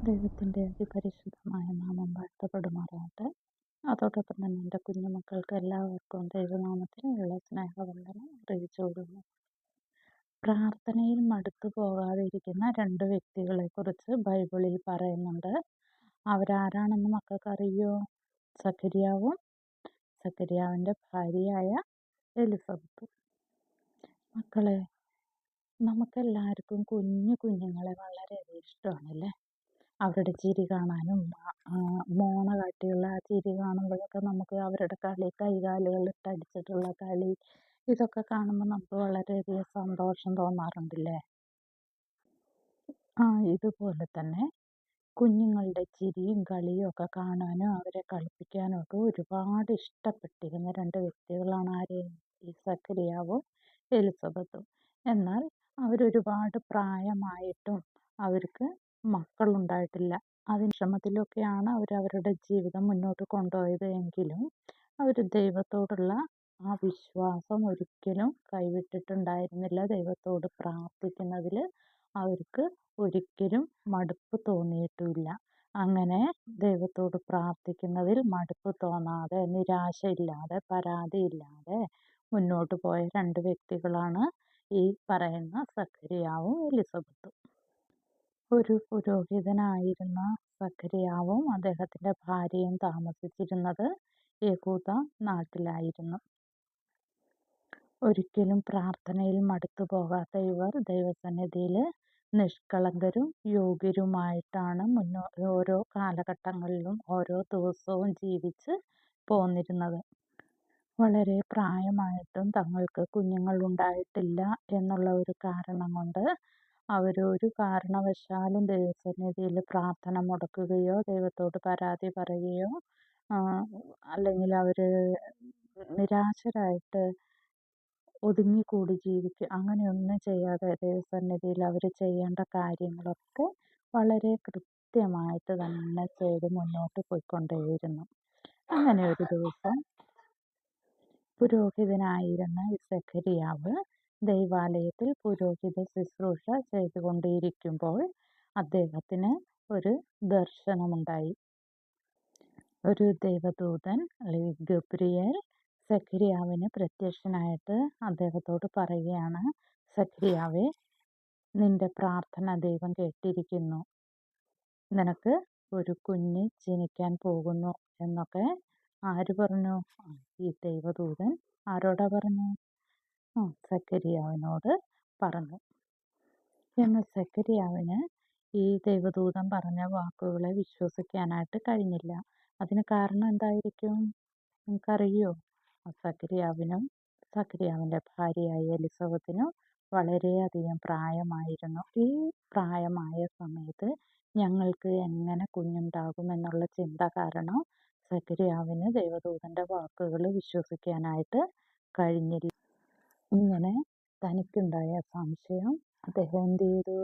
ദൈവത്തിൻ്റെ അതിപരിശുദ്ധമായ നാമം വാഴ്ത്തപ്പെടുമാറാകട്ടെ. അതോടൊപ്പം തന്നെ എൻ്റെ കുഞ്ഞുമക്കൾക്ക് എല്ലാവർക്കും ദൈവനാമത്തിലുള്ള സ്നേഹവന്ദനം അറിയിച്ചുകൊള്ളുന്നു. പ്രാർത്ഥനയിൽ മടുത്തു പോകാതിരിക്കുന്ന രണ്ട് വ്യക്തികളെക്കുറിച്ച് ബൈബിളിൽ പറയുന്നുണ്ട്. അവരാരാണെന്ന് മക്കൾക്കറിയോ? സഖരിയാവും സഖരിയാവിൻ്റെ ഭാര്യയായ എലിസബത്തും. മക്കളെ, നമുക്കെല്ലാവർക്കും കുഞ്ഞുങ്ങളെ വളരെയധികം ഇഷ്ടമാണല്ലേ. അവരുടെ ചിരി കാണാനും മോണ കാട്ടിയുള്ള ആ ചിരി കാണുമ്പോഴൊക്കെ നമുക്ക് അവരുടെ കളി, കൈകാലുകളിട്ടടിച്ചിട്ടുള്ള കളി, ഇതൊക്കെ കാണുമ്പോൾ നമുക്ക് വളരെയധികം സന്തോഷം തോന്നാറുണ്ടല്ലേ. ഇതുപോലെ തന്നെ കുഞ്ഞുങ്ങളുടെ ചിരിയും കളിയും ഒക്കെ കാണാനും അവരെ കളിപ്പിക്കാനും ഒക്കെ ഒരുപാട് ഇഷ്ടപ്പെട്ടിരുന്ന രണ്ട് വ്യക്തികളാണ് ആര്? ഈ സഖരിയാവും എലിസബത്തും. എന്നാൽ അവരൊരുപാട് പ്രായമായിട്ടും അവർക്ക് മക്കളുണ്ടായിട്ടില്ല. അതിന് ശ്രമത്തിലൊക്കെയാണ് അവരവരുടെ ജീവിതം മുന്നോട്ട് കൊണ്ടുപോയത്. എങ്കിലും അവർ ദൈവത്തോടുള്ള ആ വിശ്വാസം ഒരിക്കലും കൈവിട്ടിട്ടുണ്ടായിരുന്നില്ല. ദൈവത്തോട് പ്രാർത്ഥിക്കുന്നതിൽ അവർക്ക് ഒരിക്കലും മടുപ്പ് തോന്നിയിട്ടുമില്ല. അങ്ങനെ ദൈവത്തോട് പ്രാർത്ഥിക്കുന്നതിൽ മടുപ്പ് തോന്നാതെ, നിരാശയില്ലാതെ, പരാതിയില്ലാതെ മുന്നോട്ട് പോയ രണ്ട് വ്യക്തികളാണ് ഈ പറയുന്ന സഖരിയാവും എലിസബത്തും. ഒരു പുരോഹിതനായിരുന്ന സഖരിയാവും അദ്ദേഹത്തിൻ്റെ ഭാര്യയും താമസിച്ചിരുന്നത് യഹൂദ നാട്ടിലായിരുന്നു. ഒരിക്കലും പ്രാർത്ഥനയിൽ മടുത്തു പോകാത്ത ഇവർ ദൈവസന്നിധിയിൽ നിഷ്കളങ്കരും യോഗ്യരുമായിട്ടാണ് ഓരോ കാലഘട്ടങ്ങളിലും ഓരോ ദിവസവും ജീവിച്ച് പോന്നിരുന്നത്. വളരെ പ്രായമായിട്ടും തങ്ങൾക്ക് കുഞ്ഞുങ്ങൾ ഉണ്ടായിട്ടില്ല എന്നുള്ള ഒരു കാരണം കൊണ്ട് അവരൊരു കാരണവശാലും ദൈവസന്നിധിയിൽ പ്രാർത്ഥന മുടക്കുകയോ ദൈവത്തോട് പരാതി പറയുകയോ അല്ലെങ്കിൽ അവർ നിരാശരായിട്ട് ഒതുങ്ങിക്കൂടി ജീവിക്കുക അങ്ങനെയൊന്നും ചെയ്യാതെ ദൈവസന്നിധിയിൽ അവർ ചെയ്യേണ്ട കാര്യങ്ങളൊക്കെ വളരെ കൃത്യമായിട്ട് തന്നെ ചെയ്ത് മുന്നോട്ട് പോയിക്കൊണ്ടേയിരുന്നു. അങ്ങനെ ഒരു ദിവസം പുരോഹിതനായിരുന്ന ഈ സഖരിയാവ് ദൈവാലയത്തിൽ പുരോഹിത ശുശ്രൂഷ ചെയ്തുകൊണ്ടിരിക്കുമ്പോൾ അദ്ദേഹത്തിന് ഒരു ദർശനമുണ്ടായി. ഒരു ദൈവദൂതൻ അല്ലെങ്കിൽ ഗബ്രിയേൽ സഖരിയാവിന് പ്രത്യക്ഷനായിട്ട് അദ്ദേഹത്തോട് പറയുകയാണ്, സഖരിയാവേ, നിന്റെ പ്രാർത്ഥന ദൈവം കേട്ടിരിക്കുന്നു, നിനക്ക് ഒരു കുഞ്ഞ് ജനിക്കാൻ പോകുന്നു എന്നൊക്കെ. ആര് പറഞ്ഞു? ഈ ദൈവദൂതൻ ആരോടാ പറഞ്ഞു? സഖരിയാവിനോട് പറഞ്ഞു. എന്നാൽ സഖരിയാവിന് ഈ ദൈവദൂതൻ പറഞ്ഞ വാക്കുകളെ വിശ്വസിക്കാനായിട്ട് കഴിഞ്ഞില്ല. അതിന് കാരണം എന്തായിരിക്കും നിങ്ങൾക്കറിയോ? സഖരിയാവിനും സഖരിയാവിൻ്റെ ഭാര്യയായ എലിസബത്തിനും വളരെയധികം പ്രായമായിരുന്നു. ഈ പ്രായമായ സമയത്ത് ഞങ്ങൾക്ക് എങ്ങനെ കുഞ്ഞുണ്ടാകുമെന്നുള്ള ചിന്ത കാരണം സഖരിയാവിന് ദൈവദൂതൻ്റെ വാക്കുകൾ വിശ്വസിക്കാനായിട്ട് കഴിഞ്ഞില്ല. ഇങ്ങനെ തനിക്കുണ്ടായ സംശയം അദ്ദേഹം എന്ത് ചെയ്തു?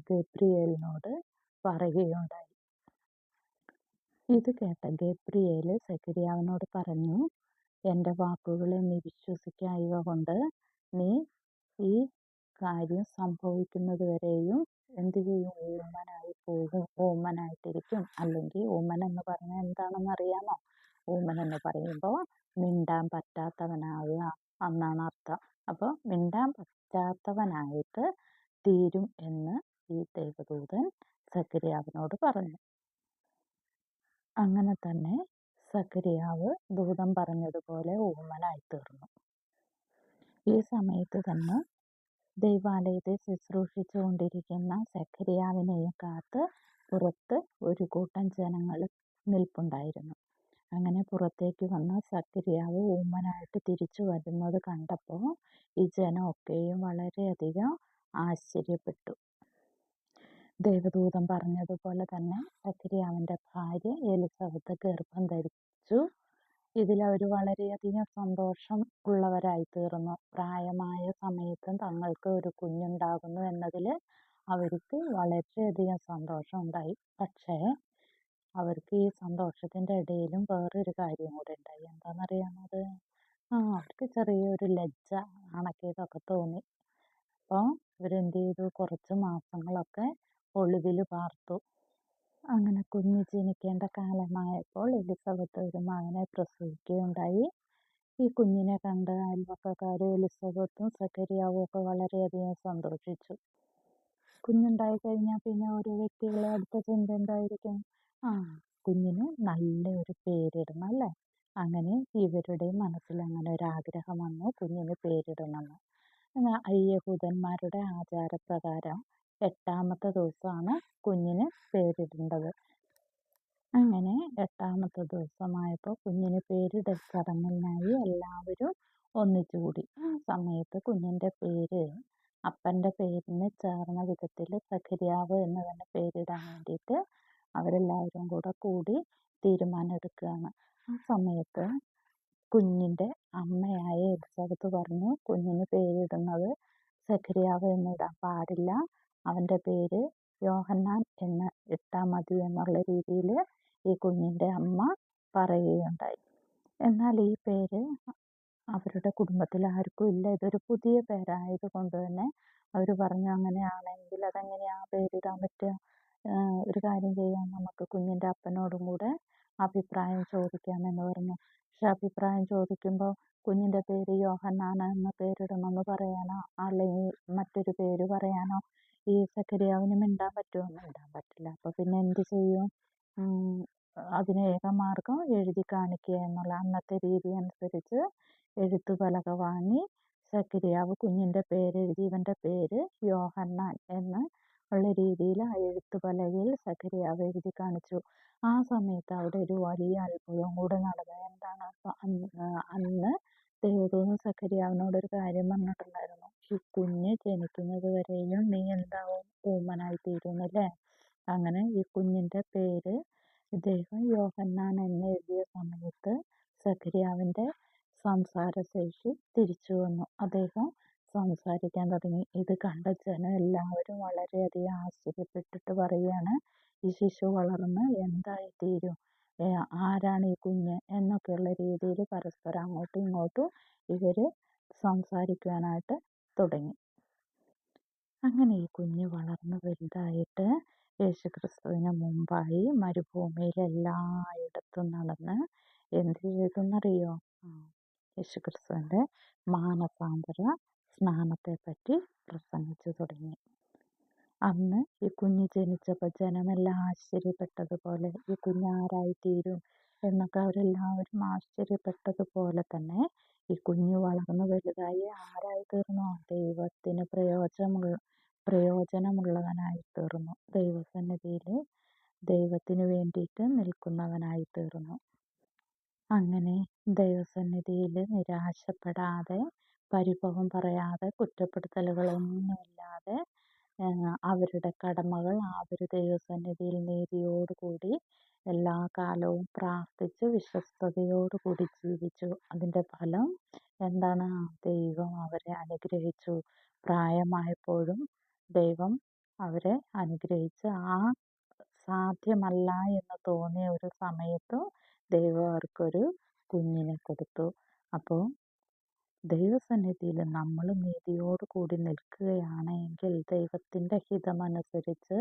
ഗബ്രിയേലിനോട് പറയുകയുണ്ടായി. ഇത് കേട്ട ഗബ്രിയേൽ സഖരിയാവിനോട് പറഞ്ഞു, എൻ്റെ വാക്കുകളെ നീ വിശ്വസിക്കായക കൊണ്ട് നീ ഈ കാര്യം സംഭവിക്കുന്നത് വരെയും എന്ത് ചെയ്യും? ഊമനായി പോകും, ഊമനായിട്ടിരിക്കും. അല്ലെങ്കിൽ ഊമൻ എന്ന് പറഞ്ഞാൽ എന്താണെന്ന് അറിയാമോ? ഊമൻ എന്ന് പറയുമ്പോൾ മിണ്ടാൻ പറ്റാത്തവനാവുക എന്നാണ് അർത്ഥം. അപ്പോൾ മിണ്ടാൻ പറ്റാത്തവനായിട്ട് തീരും എന്ന് ഈ ദൈവദൂതൻ സഖരിയാവിനോട് പറഞ്ഞു. അങ്ങനെ തന്നെ സഖരിയാവ് ദൂതൻ പറഞ്ഞതുപോലെ ഊമനായി തീർന്നു. ഈ സമയത്ത് തന്നെ ദൈവാലയത്തെ ശുശ്രൂഷിച്ചു കൊണ്ടിരിക്കുന്ന സഖരിയാവിനെയും കാത്ത് പുറത്ത് ഒരു കൂട്ടം ജനങ്ങൾ നിൽപ്പുണ്ടായിരുന്നു. അങ്ങനെ പുറത്തേക്ക് വന്ന സഖരിയാവ് ഊമനായിട്ട് തിരിച്ചു വരുന്നത് കണ്ടപ്പോൾ ഈ ജനമൊക്കെയും വളരെയധികം ആശ്ചര്യപ്പെട്ടു. ദൈവദൂതൻ പറഞ്ഞതുപോലെ തന്നെ സഖരിയാവിൻ്റെ ഭാര്യ എലിസബത്ത് ഗർഭം ധരിച്ചു. ഇതിലവർ വളരെയധികം സന്തോഷം ഉള്ളവരായി തീർന്നു. പ്രായമായ സമയത്തും തങ്ങൾക്ക് ഒരു കുഞ്ഞുണ്ടാകുന്നു എന്നതിൽ അവർക്ക് വളരെയധികം സന്തോഷം ഉണ്ടായി. പക്ഷേ അവർക്ക് ഈ സന്തോഷത്തിൻ്റെ ഇടയിലും വേറൊരു കാര്യം കൂടെ ഉണ്ടായി. എന്താണെന്നറിയാമത്? അവർക്ക് ചെറിയൊരു ലജ്ജ, നാണക്കേടൊക്കെ തോന്നി. അപ്പോൾ ഇവരെന്ത് ചെയ്തു? കുറച്ച് മാസങ്ങളൊക്കെ ഒളിവിൽ പാർത്തു. അങ്ങനെ കുഞ്ഞ് ജനിക്കേണ്ട കാലമായപ്പോൾ എലിസബത്ത് ഒരു മകനെ പ്രസവിക്കുകയുണ്ടായി. ഈ കുഞ്ഞിനെ കണ്ട് അയൽവക്കക്കാരും എലിസബത്തും സക്കറിയാവും ഒക്കെ വളരെയധികം സന്തോഷിച്ചു. കുഞ്ഞുണ്ടായി കഴിഞ്ഞാൽ പിന്നെ ഓരോ വ്യക്തികളെ അടുത്ത ചിന്ത എന്തായിരിക്കും? ആ, കുഞ്ഞിന് നല്ല ഒരു പേരിടണം അല്ലേ? അങ്ങനെ ഇവരുടെ മനസ്സിൽ അങ്ങനെ ഒരു ആഗ്രഹം വന്നു, കുഞ്ഞിന് പേരിടണമെന്ന്. എന്നാൽ യഹൂദന്മാരുടെ ആചാരപ്രകാരം 8ാമത്തെ ദിവസമാണ് കുഞ്ഞിന് പേരിടേണ്ടത്. അങ്ങനെ 8ാമത്തെ ദിവസമായപ്പോൾ കുഞ്ഞിന് പേരിടൽ ചടങ്ങിനായി എല്ലാവരും ഒന്നിച്ചുകൂടി. ആ സമയത്ത് കുഞ്ഞിൻ്റെ പേര് അപ്പൻ്റെ പേരിന് ചേർന്ന വിധത്തിൽ സഖരിയാവ് എന്ന് തന്നെ പേരിടാൻ വേണ്ടിയിട്ട് അവരെല്ലാവരും കൂടി തീരുമാനമെടുക്കുകയാണ്. ആ സമയത്ത് കുഞ്ഞിൻ്റെ അമ്മയായ എലിസബത്ത് പറഞ്ഞു, കുഞ്ഞിന് പേരിടുന്നത് സഖരിയാവ് എന്നിടാൻ പാടില്ല, അവൻ്റെ പേര് യോഹന്നാൻ എന്ന് ഇട്ടാൽ മതി എന്നുള്ള രീതിയിൽ ഈ കുഞ്ഞിൻ്റെ അമ്മ പറയുകയുണ്ടായി. എന്നാൽ ഈ പേര് അവരുടെ കുടുംബത്തിൽ ആർക്കും ഇല്ല. ഇതൊരു പുതിയ പേരായത് കൊണ്ട് തന്നെ അവർ പറഞ്ഞു, അങ്ങനെയാണെങ്കിൽ അതെങ്ങനെയാണ് പേരിടാൻ പറ്റുക? ഒരു കാര്യം ചെയ്യാം, നമുക്ക് കുഞ്ഞിൻ്റെ അപ്പനോടും കൂടെ അഭിപ്രായം ചോദിക്കാമെന്ന് പറഞ്ഞു. പക്ഷെ അഭിപ്രായം ചോദിക്കുമ്പോൾ കുഞ്ഞിൻ്റെ പേര് യോഹന്നാൻ എന്ന പേരിടണമെന്ന് പറയാനോ അല്ലെങ്കിൽ മറ്റൊരു പേര് പറയാനോ ഈ സക്കറിയാവിന് മിണ്ടാൻ പറ്റുമോ? മിണ്ടാൻ പറ്റില്ല. അപ്പോൾ പിന്നെ എന്ത് ചെയ്യും? അതിന് ഏക മാർഗം എഴുതി കാണിക്കുക എന്നുള്ള അന്നത്തെ രീതി അനുസരിച്ച് എഴുത്തുപലക വാങ്ങി സക്കറിയാവ് കുഞ്ഞിൻ്റെ പേരെഴുതി ഇവൻ്റെ പേര് യോഹന്നാൻ എന്ന് ഉള്ള രീതിയിൽ ആ എഴുത്തുപലകയിൽ സക്കറിയാവ് എഴുതി കാണിച്ചു. ആ സമയത്ത് അവിടെ ഒരു വലിയ അത്ഭുതം കൂടെ നടന്നു. എന്താണ്? അന്ന് ദൈവദൂതൻ സക്കറിയാവിനോടൊരു കാര്യം പറഞ്ഞിട്ടുണ്ടായിരുന്നു, ഈ കുഞ്ഞ് ജനിക്കുന്നത് വരെയും നീ എന്താവും? ഊമനായി തീരുന്നില്ലേ? അങ്ങനെ ഈ കുഞ്ഞിൻ്റെ പേര് ഇദ്ദേഹം യോഹന്നാൻ എന്ന് എഴുതിയ സമയത്ത് സക്കറിയാവിൻ്റെ സംസാരശേഷി തിരിച്ചു വന്നു. അദ്ദേഹം സംസാരിക്കാൻ തുടങ്ങി. ഇത് കണ്ട ജനം എല്ലാവരും വളരെയധികം ആശ്ചര്യപ്പെട്ടിട്ട് പറയുകയാണ്, ഈ ശിശു വളർന്ന് എന്തായി തീരും, ആരാണ് ഈ കുഞ്ഞ് എന്നൊക്കെയുള്ള രീതിയിൽ പരസ്പരം അങ്ങോട്ടും ഇങ്ങോട്ടും ഇവർ സംസാരിക്കുവാനായിട്ട് തുടങ്ങി. അങ്ങനെ ഈ കുഞ്ഞ് വളർന്ന് വലുതായിട്ട് യേശുക്രിസ്തുവിന് മുമ്പായി മരുഭൂമിയിൽ എല്ലായിടത്തും നടന്ന് എന്ത് ചെയ്തെന്നറിയോ? യേശുക്രിസ്തുവിൻ്റെ മാനസാന്തര സ്നാനത്തെപ്പറ്റി പ്രസംഗിച്ചു തുടങ്ങി. അന്ന് ഈ കുഞ്ഞ് ജനിച്ചപ്പോൾ ജനമെല്ലാം ആശ്ചര്യപ്പെട്ടതുപോലെ ഈ കുഞ്ഞ് ആരായിത്തീരും എന്നൊക്കെ അവരെല്ലാവരും ആശ്ചര്യപ്പെട്ടതുപോലെ തന്നെ ഈ കുഞ്ഞ് വളർന്ന് വലുതായി ആരായി തീർന്നു? ദൈവത്തിന് പ്രയോജനമുള്ളവനായി തീർന്നു. ദൈവസന്നിധിയിൽ ദൈവത്തിന് വേണ്ടിയിട്ട് നിൽക്കുന്നവനായി തീർന്നു. അങ്ങനെ ദൈവസന്നിധിയിൽ നിരാശപ്പെടാതെ, പരിഭവം പറയാതെ, കുറ്റപ്പെടുത്തലുകളൊന്നുമില്ലാതെ അവരുടെ കടമകൾ അവർ ദൈവസന്നിധിയിൽ നീതിയോടുകൂടി എല്ലാ കാലവും പ്രാർത്ഥിച്ച് വിശ്വസ്തയോടുകൂടി ജീവിച്ചു. അതിൻ്റെ ഫലം എന്താണ്? ദൈവം അവരെ അനുഗ്രഹിച്ചു. പ്രായമായപ്പോഴും ദൈവം അവരെ അനുഗ്രഹിച്ച് ആ സാധ്യമല്ല എന്ന് തോന്നിയ ഒരു സമയത്തും ദൈവം അവർക്കൊരു കുഞ്ഞിനെ കൊടുത്തു. അപ്പോൾ ദൈവസന്നിധിയിൽ നമ്മൾ നീതിയോടുകൂടി നിൽക്കുകയാണെങ്കിൽ ദൈവത്തിൻ്റെ ഹിതമനുസരിച്ച്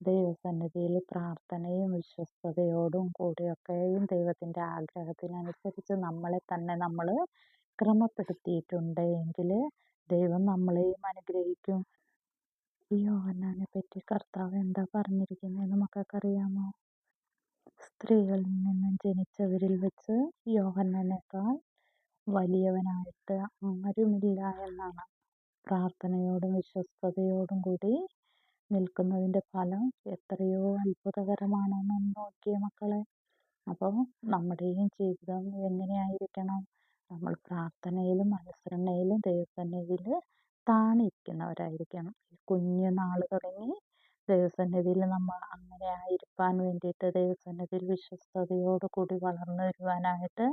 ദൈവസന്നിധിയിൽ പ്രാർത്ഥനയും വിശ്വസ്തയോടും കൂടിയൊക്കെയും ദൈവത്തിൻ്റെ ആഗ്രഹത്തിനനുസരിച്ച് നമ്മളെ തന്നെ നമ്മൾ ക്രമപ്പെടുത്തിയിട്ടുണ്ട് എങ്കിൽ ദൈവം നമ്മളെയും അനുഗ്രഹിക്കും. ഈ യോഹന്നാനെ പറ്റി കർത്താവ് എന്താ പറഞ്ഞിരിക്കുന്നതെന്ന് മക്കൾക്കറിയാമോ? സ്ത്രീകളിൽ നിന്നും ജനിച്ചവരിൽ വെച്ച് യോഹന്നാനേക്കാൾ വലിയവനായിട്ട് ആരുമില്ല എന്നാണ്. പ്രാർത്ഥനയോടും വിശ്വസ്തയോടും കൂടി നിൽക്കുന്നതിൻ്റെ ഫലം എത്രയോ അത്ഭുതകരമാണെന്ന് നോക്കിയേ മക്കളെ. അപ്പോൾ നമ്മുടെയും ജീവിതം എങ്ങനെയായിരിക്കണം? നമ്മൾ പ്രാർത്ഥനയിലും അനുസരണയിലും ദൈവസന്നിധിയിൽ താണിരിക്കുന്നവരായിരിക്കണം. കുഞ്ഞു നാൾ തുടങ്ങി ദൈവസന്നിധിയിൽ നമ്മൾ അങ്ങനെ ആയിരിക്കാൻ വേണ്ടിയിട്ട് ദൈവസന്നിധിയിൽ വിശ്വസ്തയോടുകൂടി വളർന്നു വരുവാനായിട്ട്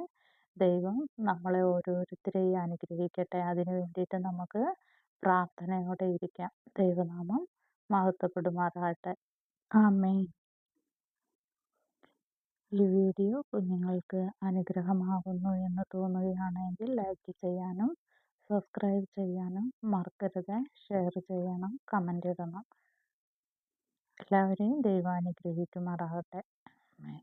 ദൈവം നമ്മളെ ഓരോരുത്തരെയും അനുഗ്രഹിക്കട്ടെ. അതിനു വേണ്ടിയിട്ട് നമുക്ക് പ്രാർത്ഥനയോടെ ഇരിക്കാം. ദൈവനാമം മഹത്വപ്പെടുമാറാകട്ടെ. ആമേൻ. ഈ വീഡിയോ കുഞ്ഞുങ്ങൾക്ക് അനുഗ്രഹമാകുന്നു എന്ന് തോന്നുകയാണെങ്കിൽ ലൈക്ക് ചെയ്യാനും സബ്സ്ക്രൈബ് ചെയ്യാനും മറക്കരുത്. ഷെയർ ചെയ്യണം, കമൻ്റ് ഇടണം. എല്ലാവരെയും ദൈവം അനുഗ്രഹിക്കുമാറാകട്ടെ. ആമേൻ.